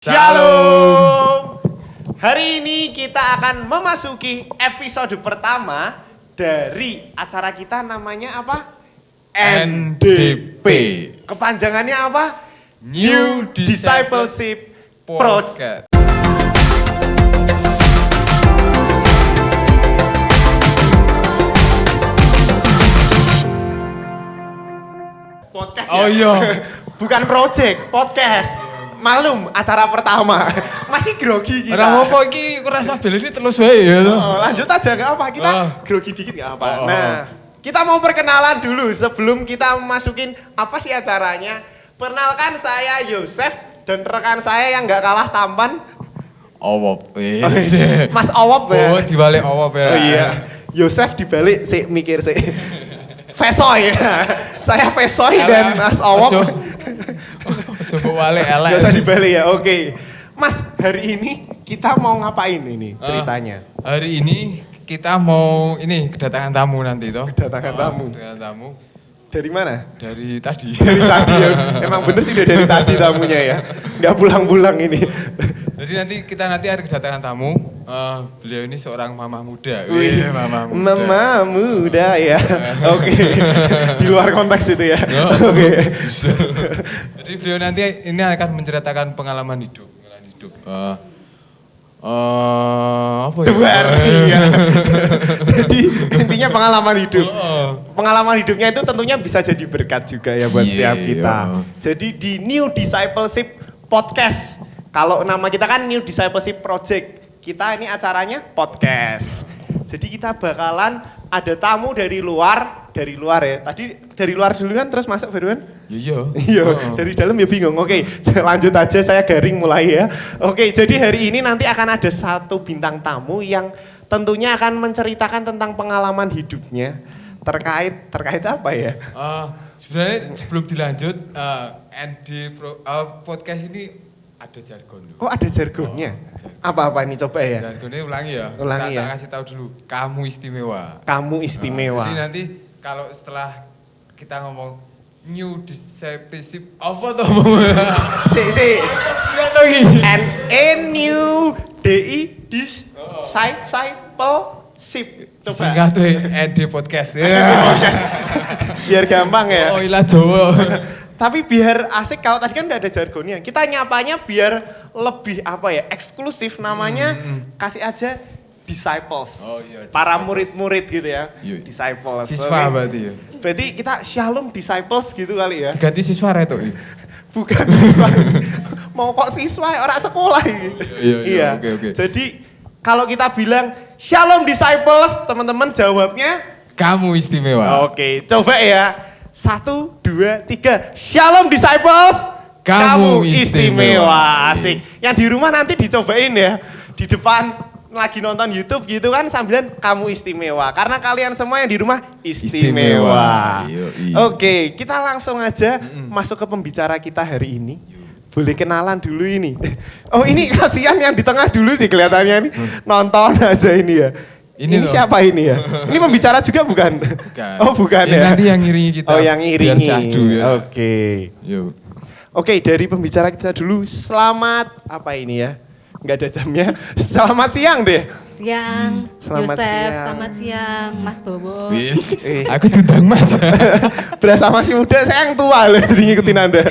Shalom. Hari ini kita akan memasuki episode pertama dari acara kita, namanya apa? NDP. Kepanjangannya apa? New Discipleship Project. Podcast ya? Oh iya. Bukan project, podcast. Malum, acara pertama. Masih grogi kita. Orang apa iki rasa bel ini terus wae ya. Lanjut aja, gak apa, kita grogi dikit gak apa. Nah, kita mau perkenalan dulu sebelum kita masukin apa sih acaranya. Perkenalkan, saya Yosef dan rekan saya yang gak kalah tampan. Owop. Mas Owop ya. Oh, dibalik owop ya. Oh iya, Yosef dibalik, mikir. Vesoy ya. Saya Vesoy dan Mas Owop. Coba balik elek. Gak usah dibalik ya, oke. Mas, hari ini kita mau ngapain ini ceritanya? Hari ini kita mau kedatangan tamu nanti toh. Kedatangan tamu. Kedatangan tamu. Dari mana? Dari tadi. Dari tadi ya. Emang bener sih dari tadi tamunya ya. Nggak pulang-pulang ini. Jadi kita nanti ada kedatangan tamu. Beliau ini seorang mama muda. Wih, mama muda. Mama muda ya. Oke. Di luar konteks itu ya. Oke. Jadi beliau nanti ini akan menceritakan pengalaman hidup. Apa ya? Ya. Jadi intinya pengalaman hidup. Pengalaman hidupnya itu tentunya bisa jadi berkat juga ya buat setiap kita. Jadi di New Discipleship Podcast. Kalau nama kita kan New Discipleship Project. Kita ini acaranya podcast. Jadi kita bakalan ada tamu dari luar ya. Tadi dari luar dulu kan, terus masuk baruan? Iya, dari dalam ya bingung. Oke, lanjut aja, saya garing mulai ya. Oke, jadi hari ini nanti akan ada satu bintang tamu yang tentunya akan menceritakan tentang pengalaman hidupnya terkait apa ya? Sebenarnya sebelum dilanjut, podcast ini ada jargon. Oh, ada jargonnya? Apa-apa nih, coba ya? Jargonnya ulangi ya. Ulangi ya. Tak kasih tahu dulu, kamu istimewa. Kamu istimewa. Jadi nanti kalau setelah kita ngomong New Discipleship, apa tuh ngomongnya? Si. And a new discipleship. Coba. Singkat tuh ND Podcast. Biar gampang ya. Oh ilah Jawa. Tapi biar asik, kalau tadi kan udah ada jargonnya. Kita nyapanya biar lebih eksklusif, namanya kasih aja disciples. Oh iya. Para murid-murid gitu ya. Iya. Disciples. Siswa berarti ya. Berarti kita shalom disciples gitu kali ya. Diganti siswa itu. Bukan siswa. Mau kok siswa, orang sekolah ini. Iya. Oke. Jadi kalau kita bilang shalom disciples, teman-teman jawabnya kamu istimewa. Oke, coba ya. 1, 2, 3. Shalom disciples. Kamu istimewa. Asik. Yang di rumah nanti dicobain ya. Di depan lagi nonton YouTube gitu kan sambilan kamu istimewa. Karena kalian semua yang di rumah istimewa. Oke, kita langsung aja masuk ke pembicara kita hari ini. Boleh kenalan dulu ini. Oh, ini kasihan yang di tengah dulu sih kelihatannya ini. Nonton aja ini ya. Ini siapa ini ya? Ini pembicara juga bukan? Bukan. Oh bukan ya? Nanti yang ngiringi kita. Oh yang ngiringi. Biar syahdu ya. Oke. Oke, dari pembicara kita dulu. Selamat apa ini ya? Nggak ada jamnya. Selamat siang deh. Siang, Selamat Yosef, siang. selamat siang, Mas Bobo. Wis, aku diundang Mas. Berasa masih muda, saya yang tua loh jadi ngikutin Anda.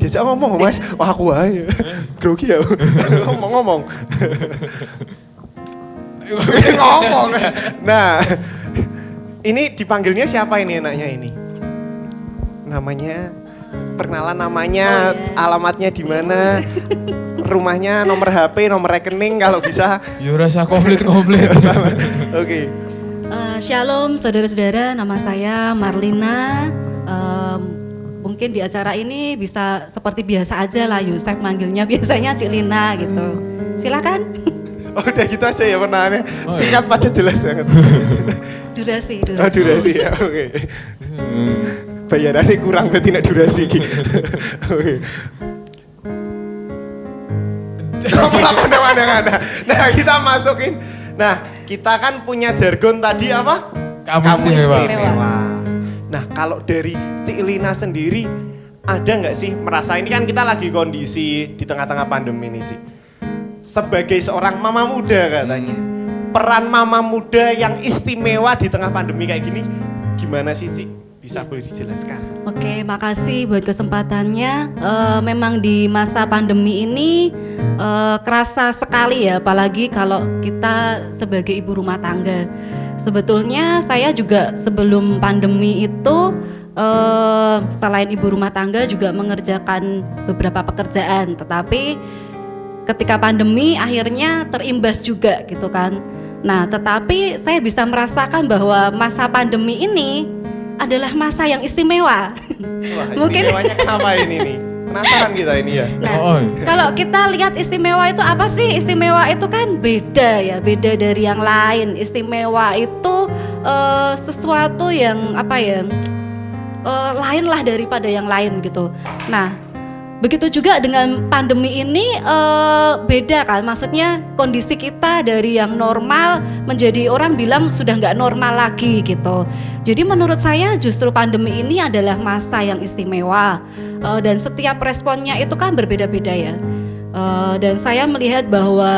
Biasa ngomong Mas, wah aku aja. Grogi ya. Ngomong. Ngomong. Nah, ini dipanggilnya siapa ini enaknya ini? Namanya, perkenalan namanya, alamatnya di mana, rumahnya, nomor HP, nomor rekening kalau bisa. Ya rasa komplit. Oke. Shalom saudara-saudara, nama saya Marlina. Mungkin di acara ini bisa seperti biasa aja lah, Yosef manggilnya biasanya Cik Lina gitu. Silakan. Oh udah gitu aja ya perkenalannya, singkat padat jelas banget. Durasi. Oh durasi ya, oke. Bayarannya kurang berarti nak durasi gitu. Oke. Mana. Nah kita masukin. Nah kita kan punya jargon tadi apa? Kamu istimewa. Nah kalau dari Cik Lina sendiri, ada nggak sih merasa ini kan kita lagi kondisi di tengah-tengah pandemi nih, Ci. Sebagai seorang mama muda katanya, peran mama muda yang istimewa di tengah pandemi kayak gini, gimana sih, Ci? Bisa boleh dijelaskan? Oke, makasih buat kesempatannya. Memang di masa pandemi ini kerasa sekali ya, apalagi kalau kita sebagai ibu rumah tangga. Sebetulnya saya juga sebelum pandemi itu selain ibu rumah tangga juga mengerjakan beberapa pekerjaan, tetapi ketika pandemi akhirnya terimbas juga gitu kan. Nah, tetapi saya bisa merasakan bahwa masa pandemi ini adalah masa yang istimewa. Wah, Mungkin istimewanya kenapa ini nih? Penasaran kita ini ya. Nah, kalau kita lihat istimewa itu apa sih? Istimewa itu kan beda ya, beda dari yang lain. Istimewa itu sesuatu yang apa ya? Lain lah daripada yang lain gitu. Nah, begitu juga dengan pandemi ini beda kan, maksudnya kondisi kita dari yang normal menjadi orang bilang sudah nggak normal lagi gitu. Jadi menurut saya justru pandemi ini adalah masa yang istimewa dan setiap responnya itu kan berbeda-beda ya. Dan saya melihat bahwa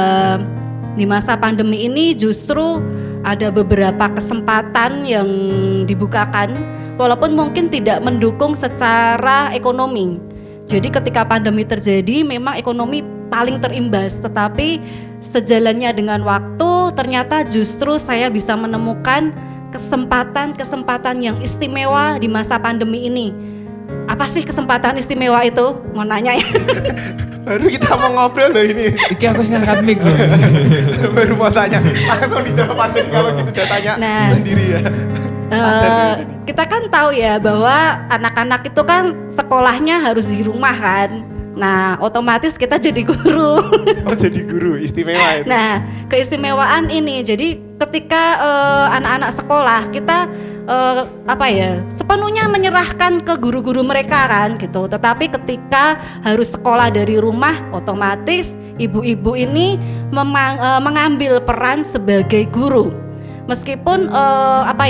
di masa pandemi ini justru ada beberapa kesempatan yang dibukakan walaupun mungkin tidak mendukung secara ekonomi. Jadi ketika pandemi terjadi memang ekonomi paling terimbas, tetapi sejalannya dengan waktu ternyata justru saya bisa menemukan kesempatan-kesempatan yang istimewa di masa pandemi ini. Apa sih kesempatan istimewa itu? Mau nanya ya? Baru kita mau ngobrol loh ini. Iki aku ngangkat mic loh. Baru mau tanya, langsung dijawab aja nih kalau gitu udah tanya sendiri ya. Kita kan tahu ya bahwa anak-anak itu kan sekolahnya harus di rumah kan. Nah, otomatis kita jadi guru. Oh, jadi guru, istimewa itu. Nah, keistimewaan ini jadi ketika anak-anak sekolah kita sepenuhnya menyerahkan ke guru-guru mereka kan gitu. Tetapi ketika harus sekolah dari rumah, otomatis ibu-ibu ini mengambil peran sebagai guru. Meskipun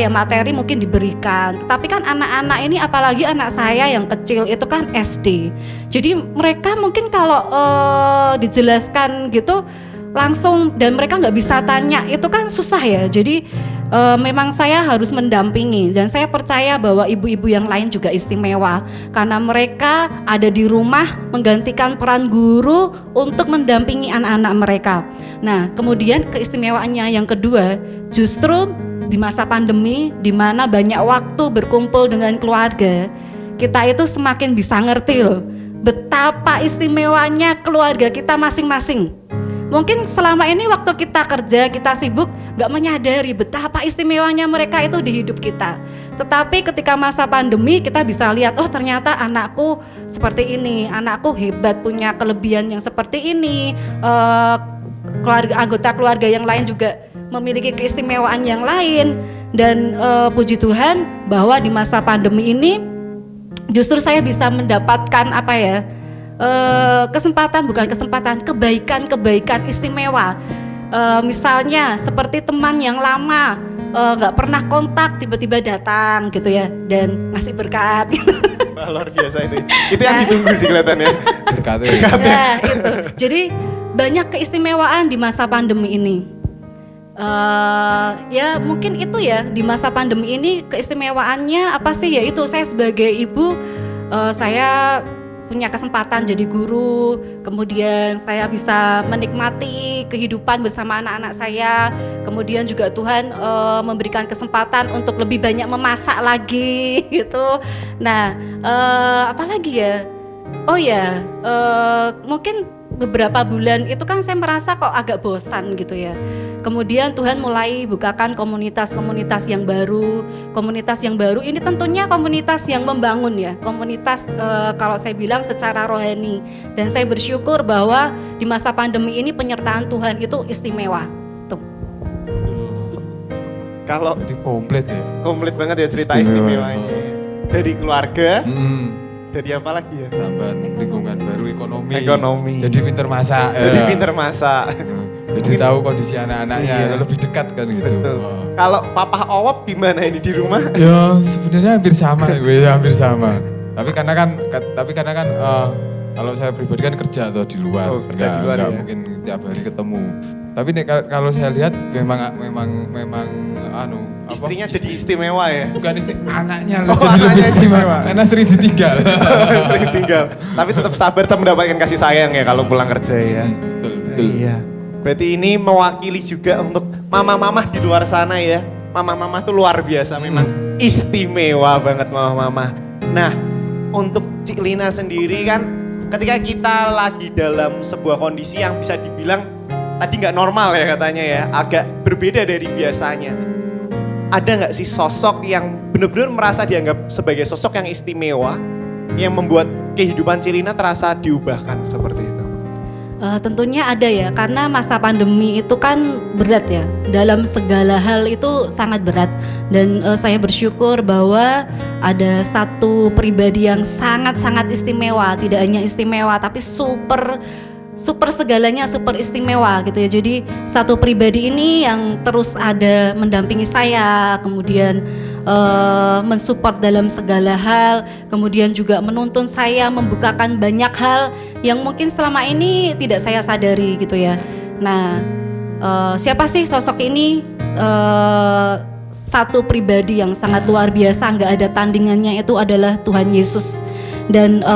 materi mungkin diberikan, tetapi kan anak-anak ini apalagi anak saya yang kecil itu kan SD. Jadi mereka mungkin kalau dijelaskan gitu langsung dan mereka nggak bisa tanya itu kan susah ya. Jadi memang saya harus mendampingi dan saya percaya bahwa ibu-ibu yang lain juga istimewa karena mereka ada di rumah menggantikan peran guru untuk mendampingi anak-anak mereka. Nah, kemudian keistimewaannya yang kedua, justru di masa pandemi di mana banyak waktu berkumpul dengan keluarga, kita itu semakin bisa ngerti loh betapa istimewanya keluarga kita masing-masing. Mungkin selama ini waktu kita kerja, kita sibuk, gak menyadari betapa istimewanya mereka itu di hidup kita. Tetapi ketika masa pandemi kita bisa lihat, oh ternyata anakku seperti ini, anakku hebat punya kelebihan yang seperti ini, anggota keluarga yang lain juga memiliki keistimewaan yang lain. Dan puji Tuhan bahwa di masa pandemi ini justru saya bisa mendapatkan kebaikan istimewa. Misalnya seperti teman yang lama nggak pernah kontak tiba-tiba datang gitu ya dan ngasih berkat. Wah, luar biasa itu yang ditunggu sih kelihatannya. Berkatnya. Nah, itu. Jadi banyak keistimewaan di masa pandemi ini. Ya mungkin itu ya di masa pandemi ini keistimewaannya apa sih, yaitu saya sebagai ibu saya punya kesempatan jadi guru, kemudian saya bisa menikmati kehidupan bersama anak-anak saya, kemudian juga Tuhan memberikan kesempatan untuk lebih banyak memasak lagi gitu. Nah, apalagi ya? Oh ya, mungkin beberapa bulan itu kan saya merasa kok agak bosan gitu ya. Kemudian Tuhan mulai bukakan komunitas-komunitas yang baru. Komunitas yang baru ini tentunya komunitas yang membangun ya. Komunitas kalau saya bilang secara rohani. Dan saya bersyukur bahwa di masa pandemi ini penyertaan Tuhan itu istimewa. Tuh. Kalau Berarti komplit ya. komplit banget ya cerita istimewanya. Dari keluarga, dari apa lagi ya? Tambahan lingkungan baru, Ekonomi. Jadi pinter masak. Jadi pinter masak. Jadi tahu kondisi anak-anaknya, Iya. lebih dekat kan gitu. Betul. Oh. Kalau Papa Owop gimana ini di rumah? Ya sebenarnya hampir sama, hampir sama. Tapi karena kan kalau saya pribadi kan kerja atau di luar, Oh, kerja di luar nggak ya. mungkin tiap hari ketemu. Tapi kalau saya lihat memang Istrinya jadi istimewa ya. bukan istri, anaknya Oh, jadi lebih anaknya istimewa istimewa. karena sering ditinggal. Sering tinggal. Tapi tetap sabar, tetap mendapatkan kasih sayang ya kalau pulang kerja ya. Betul. Iya. Berarti ini mewakili juga untuk mama-mama di luar sana ya. Mama-mama tuh luar biasa, memang istimewa banget mama-mama. Nah, untuk Cik Lina sendiri kan, ketika kita lagi dalam sebuah kondisi yang bisa dibilang tadi nggak normal ya katanya ya, agak berbeda dari biasanya. Ada nggak sih sosok yang benar-benar merasa dianggap sebagai sosok yang istimewa, yang membuat kehidupan Cik Lina terasa diubahkan seperti itu? Tentunya ada ya, karena masa pandemi itu kan berat ya, dalam segala hal itu sangat berat. Dan saya bersyukur bahwa ada satu pribadi yang sangat-sangat istimewa, tidak hanya istimewa tapi super segalanya super istimewa gitu ya. Jadi satu pribadi ini yang terus ada mendampingi saya, kemudian mensupport dalam segala hal, kemudian juga menuntun saya membukakan banyak hal yang mungkin selama ini tidak saya sadari gitu ya. Nah, siapa sih sosok ini? Satu pribadi yang sangat luar biasa, nggak ada tandingannya, itu adalah Tuhan Yesus. Dan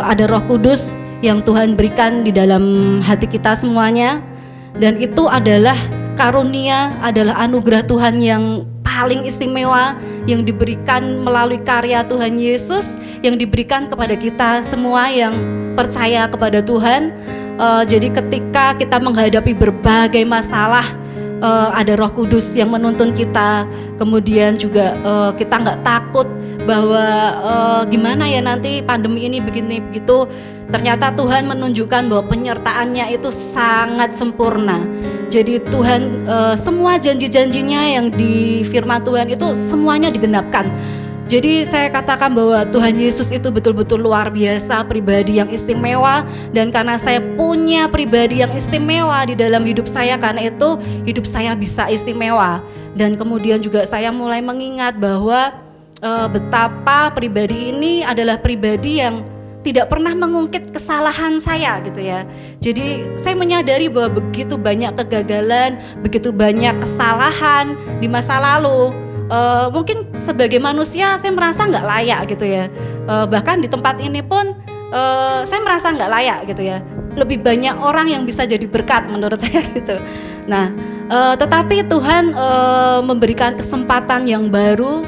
ada Roh Kudus yang Tuhan berikan di dalam hati kita semuanya, dan itu adalah karunia, adalah anugerah Tuhan yang paling istimewa yang diberikan melalui karya Tuhan Yesus, yang diberikan kepada kita semua yang percaya kepada Tuhan. Jadi ketika kita menghadapi berbagai masalah, ada Roh Kudus yang menuntun kita, kemudian juga kita nggak takut bahwa gimana ya nanti pandemi ini begini begitu. Ternyata Tuhan menunjukkan bahwa penyertaannya itu sangat sempurna. Jadi Tuhan semua janji-janjinya yang di firman Tuhan itu semuanya digenapkan. Jadi saya katakan bahwa Tuhan Yesus itu betul-betul luar biasa, pribadi yang istimewa. Dan karena saya punya pribadi yang istimewa di dalam hidup saya, karena itu hidup saya bisa istimewa. Dan kemudian juga saya mulai mengingat bahwa betapa pribadi ini adalah pribadi yang tidak pernah mengungkit kesalahan saya gitu ya. Jadi saya menyadari bahwa begitu banyak kegagalan, begitu banyak kesalahan di masa lalu. Mungkin sebagai manusia saya merasa nggak layak gitu ya. Bahkan di tempat ini pun saya merasa nggak layak gitu ya. Lebih banyak orang yang bisa jadi berkat menurut saya gitu. Nah, tetapi Tuhan memberikan kesempatan yang baru.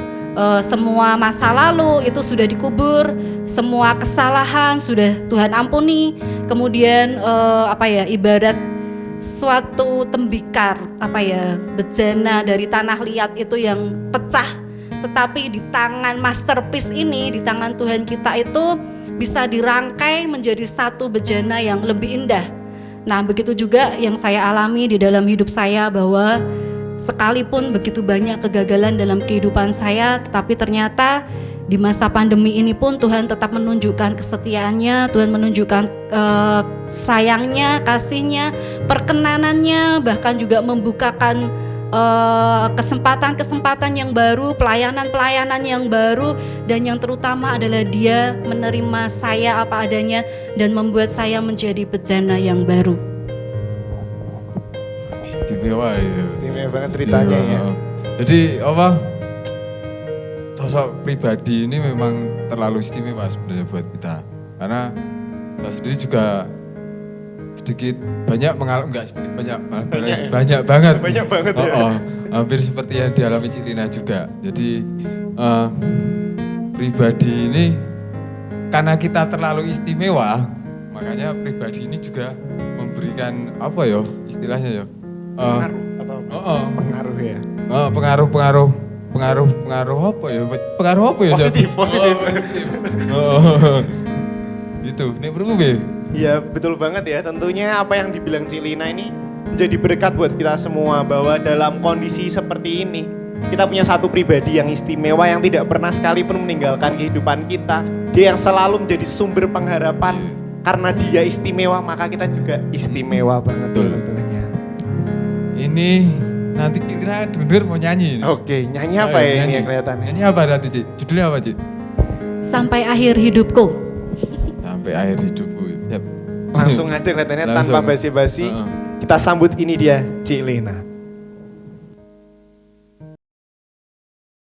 Semua masa lalu itu sudah dikubur, semua kesalahan sudah Tuhan ampuni. Kemudian ibarat suatu tembikar bejana dari tanah liat itu yang pecah, tetapi di tangan masterpiece ini, di tangan Tuhan kita itu bisa dirangkai menjadi satu bejana yang lebih indah. Nah, begitu juga yang saya alami di dalam hidup saya, bahwa sekalipun begitu banyak kegagalan dalam kehidupan saya, tetapi ternyata di masa pandemi ini pun Tuhan tetap menunjukkan kesetiaannya, Tuhan menunjukkan sayangnya, kasihnya, perkenanannya, bahkan juga membukakan kesempatan-kesempatan yang baru, pelayanan-pelayanan yang baru, dan yang terutama adalah Dia menerima saya apa adanya dan membuat saya menjadi bejana yang baru. Istimewa ya. Istimewa banget ceritanya ya. Jadi sosok pribadi ini memang terlalu istimewa sebenarnya buat kita. Karena saya sendiri juga sedikit banyak mengalami, enggak sedikit banyak banget. Banyak banget ya. Hampir seperti yang dialami Cik Lina juga. Jadi pribadi ini karena kita terlalu istimewa, makanya pribadi ini juga memberikan istilahnya ya. Pengaruh atau pengaruh ya. Pengaruh apa ya? Pengaruh apa ya? Positif. Gitu. Nek berapa be? Iya, betul banget ya. Tentunya apa yang dibilang Cik Lina ini menjadi berkat buat kita semua, bahwa dalam kondisi seperti ini kita punya satu pribadi yang istimewa yang tidak pernah sekalipun meninggalkan kehidupan kita. Dia yang selalu menjadi sumber pengharapan. Karena dia istimewa, maka kita juga istimewa banget tentunya. Ini nanti kira denger mau nyanyi. Oke, nyanyi apa ya ini ya kelihatan? Nyanyi apa nanti Cik? Judulnya apa Cik? sampai akhir hidupku. Sampai akhir hidupku. Siap. Langsung aja kelihatannya tanpa Langsung. basi-basi. Kita sambut ini dia, Cik Lina.